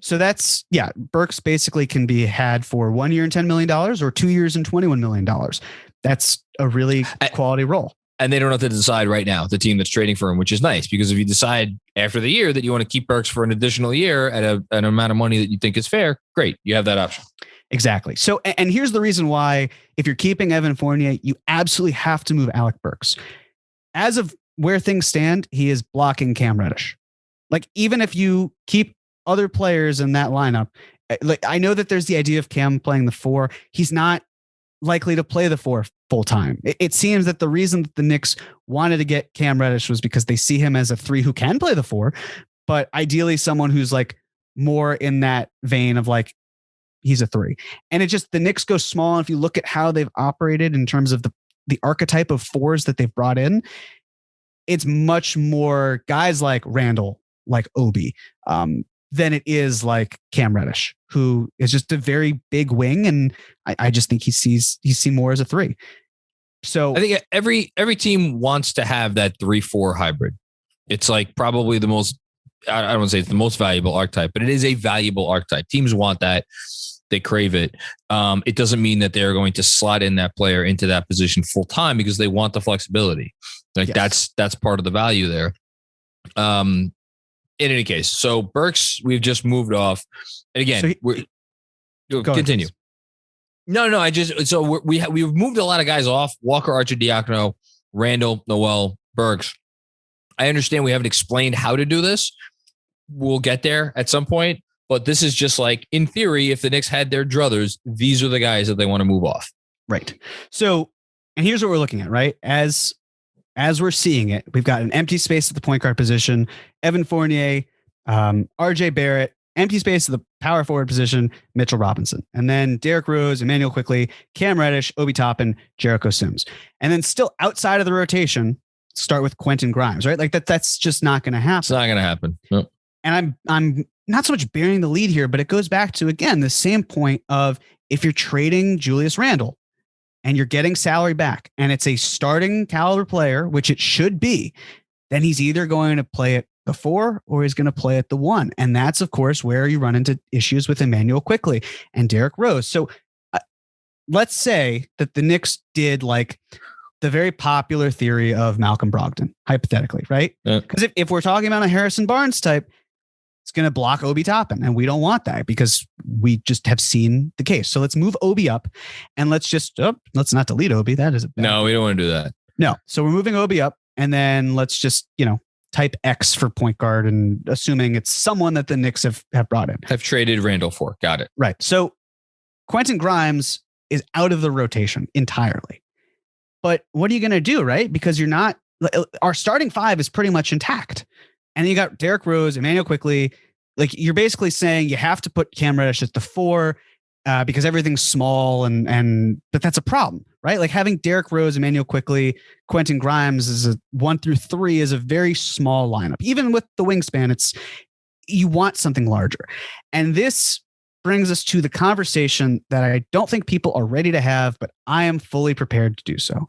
So that's, Burks basically can be had for 1 year and $10 million or 2 years and $21 million. That's a really quality role. And they don't have to decide right now, the team that's trading for him, which is nice because if you decide after the year that you want to keep Burks for an additional year at an amount of money that you think is fair, great. You have that option. Exactly. So, and here's the reason why, if you're keeping Evan Fournier, you absolutely have to move Alec Burks. As of where things stand, he is blocking Cam Reddish. Like, even if you keep other players in that lineup, like, I know that there's the idea of Cam playing the 4. He's not likely to play the 4 full time. It seems that the reason that the Knicks wanted to get Cam Reddish was because they see him as a 3 who can play the 4, but ideally someone who's like more in that vein of like, he's a 3. And it just, the Knicks go small. And if you look at how they've operated in terms of the archetype of 4s that they've brought in, it's much more guys like Randall, like Obi, than it is like Cam Reddish, who is just a very big wing. And I just think he's seen more as a 3. So I think every team wants to have that 3-4 hybrid. It's like probably the most, I don't want to say it's the most valuable archetype, but it is a valuable archetype. Teams want that. They crave it. It doesn't mean that they're going to slot in that player into that position full time because they want the flexibility. Like that's part of the value there. In any case, so Burks, we've just moved off. And again, continue. No, we've moved a lot of guys off. Walker, Archer, Diacono, Randall, Noel, Burks. I understand we haven't explained how to do this. We'll get there at some point. But this is just like, in theory, if the Knicks had their druthers, these are the guys that they want to move off. Right. So, and here's what we're looking at, right? As we're seeing it, we've got an empty space at the point guard position, Evan Fournier, RJ Barrett, empty space at the power forward position, Mitchell Robinson. And then Derrick Rose, Emmanuel Quickley, Cam Reddish, Obi Toppin, Jericho Sims. And then still outside of the rotation, start with Quentin Grimes, right? Like that's just not going to happen. It's not going to happen. Nope. And I'm not so much bearing the lead here, but it goes back to, again, the same point of if you're trading Julius Randle and you're getting salary back and it's a starting caliber player, which it should be, then he's either going to play at the 4 or he's going to play at the 1. And that's, of course, where you run into issues with Emmanuel Quickley and Derrick Rose. So let's say that the Knicks did like the very popular theory of Malcolm Brogdon, hypothetically, right? Because if we're talking about a Harrison Barnes type, it's going to block Obi Toppin, and we don't want that because we just have seen the case. So let's move Obi up, and let's not delete Obi. That is no, we don't want to do that. No, so we're moving Obi up, and then let's just type X for point guard, and assuming it's someone that the Knicks have brought in. Have traded Randall for. Got it. Right. So Quentin Grimes is out of the rotation entirely. But what are you going to do, right? Because our starting 5 is pretty much intact. And then you got Derrick Rose, Emmanuel Quickley. Like, you're basically saying you have to put Cam Reddish at the 4 because everything's small, but that's a problem, right? Like, having Derrick Rose, Emmanuel Quickley, Quentin Grimes is a 1 through 3 is a very small lineup. Even with the wingspan, you want something larger. And this brings us to the conversation that I don't think people are ready to have, but I am fully prepared to do so.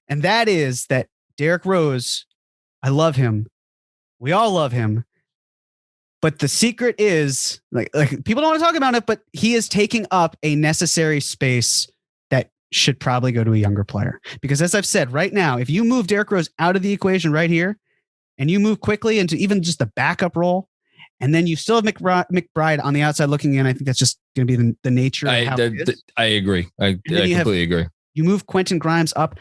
And that is that Derrick Rose, I love him. We all love him. But the secret is like people don't want to talk about it, but he is taking up a necessary space that should probably go to a younger player. Because as I've said right now, if you move Derrick Rose out of the equation right here and you move quickly into even just the backup role, and then you still have McBride on the outside looking in, I think that's just going to be the nature of how it is. I agree. I completely agree. You move Quentin Grimes up.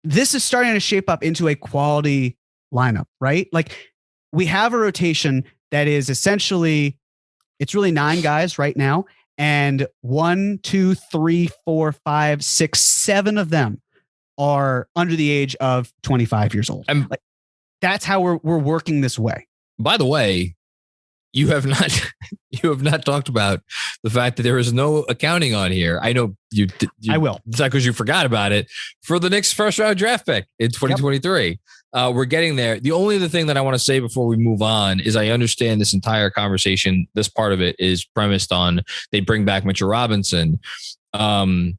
this is starting to shape up into a quality lineup, right? Like we have a rotation that is essentially, it's really 9 guys right now. And 1, 2, 3, 4, 5, 6, 7 of them are under the age of 25 years old. Like, that's how we're working this way. By the way, you have not talked about the fact that there is no accounting on here. I know you I will. It's not because you forgot about it for the Knicks first round draft pick in 2023. Yep. We're getting there. The only other thing that I want to say before we move on is I understand this entire conversation. This part of it is premised on they bring back Mitchell Robinson. I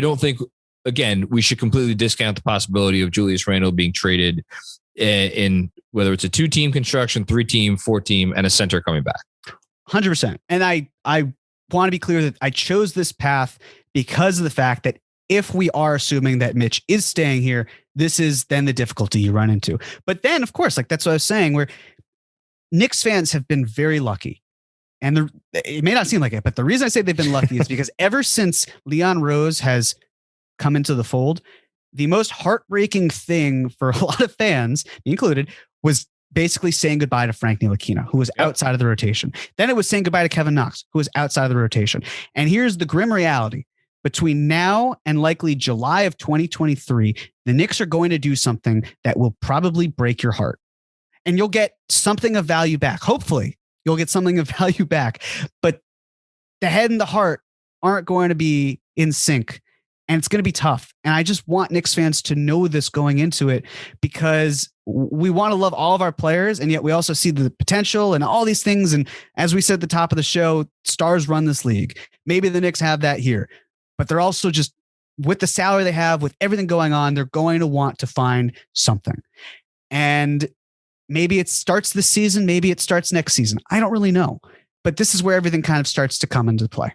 don't think, again, we should completely discount the possibility of Julius Randle being traded in whether it's a 2-team construction, 3-team, 4-team, and a center coming back. 100%. And I want to be clear that I chose this path because of the fact that if we are assuming that Mitch is staying here, this is then the difficulty you run into. But then, of course, like that's what I was saying, where Knicks fans have been very lucky. And it may not seem like it, but the reason I say they've been lucky is because ever since Leon Rose has come into the fold, the most heartbreaking thing for a lot of fans, me included, was basically saying goodbye to Frank Ntilikina, who was outside of the rotation. Then it was saying goodbye to Kevin Knox, who was outside of the rotation. And here's the grim reality. Between now and likely July of 2023, the Knicks are going to do something that will probably break your heart. And you'll get something of value back. Hopefully, you'll get something of value back. But the head and the heart aren't going to be in sync. And it's going to be tough. And I just want Knicks fans to know this going into it, because we want to love all of our players. And yet we also see the potential and all these things. And as we said at the top of the show, stars run this league. Maybe the Knicks have that here, but they're also just, with the salary they have, with everything going on, they're going to want to find something. And maybe it starts this season. Maybe it starts next season. I don't really know. But this is where everything kind of starts to come into play.